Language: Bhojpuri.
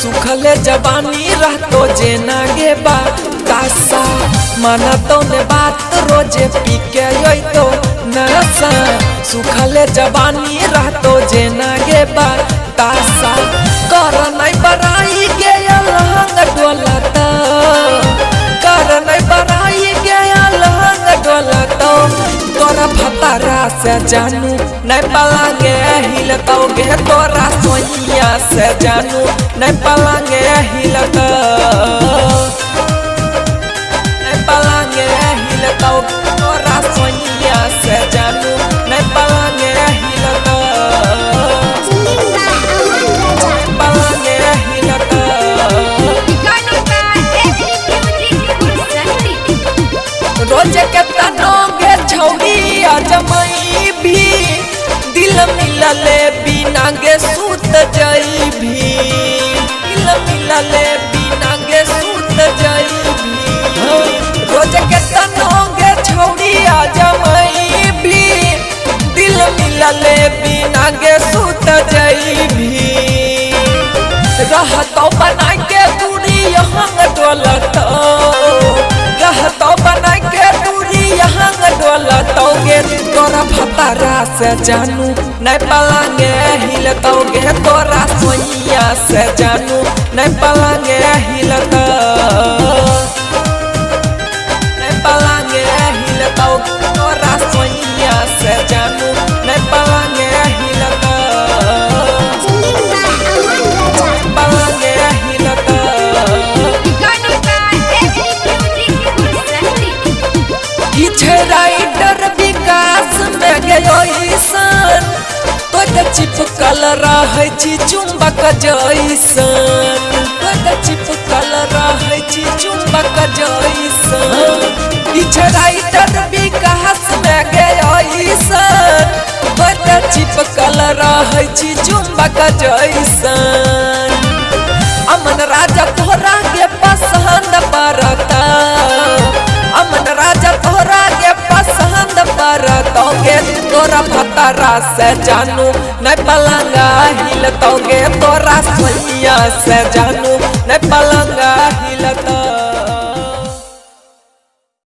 सुखले जवानी रहतो जेना गे बा तासा माना तो ने बात रोजे पी के तो नशा सुखले जवानी रहतो जेना गे बा तासा कर नहीं बराई गे अलहंग डोलत कर नहीं बराई गे अलहंग डोलत तोरा भतारा से जानू नहीं पलांगे हिलतो गे तोरा सोनिया से जानू नहीं पलांगे हिलतो नहीं पलांगे हिलतो तोरा सोनिया से जानू नहीं पलांगे हिलतो पलांगे हिलतो रोज के तनोगे छौड़ी अजमई भी दिल मिलले बिना गे सूत जई भी दिल मिलले बिना गे सूत जई भी रोज के तनोगे छौड़ी अजमई भी दिल मिलले बिना गे सूत जई भी रहतो बना के दूरी यहाँ डोलत रहतो बना के दूरी यहाँ डोलतोगे तोरा भतारा से जानू नहीं पलांगे हिलतोगे तोरा सोनिया से जानू नहीं पलांगे हिलतो नहीं पलांगे हिलतो तोरा सोनिया से जानू नहीं पलांगे हिलतो पलांगे हिलतो राइटर विकास में गयो ईसन तो चिपकल रहे छी चुंबक जैसन तो चिपकल रहे छी चुंबक जैसन पीछे राइटर विकास में गयो ईसन तो चिपकल रहे छी चुंबक जैसन अमन राजा तोरा के पसंद पड़ता अमन राजा तोरा के पसंद पड़तोगे तोरा भतारा से जानू नहीं पलंगा हिलतोगे तोरा सोनिया से जानू नहीं पलंगा हिलतो।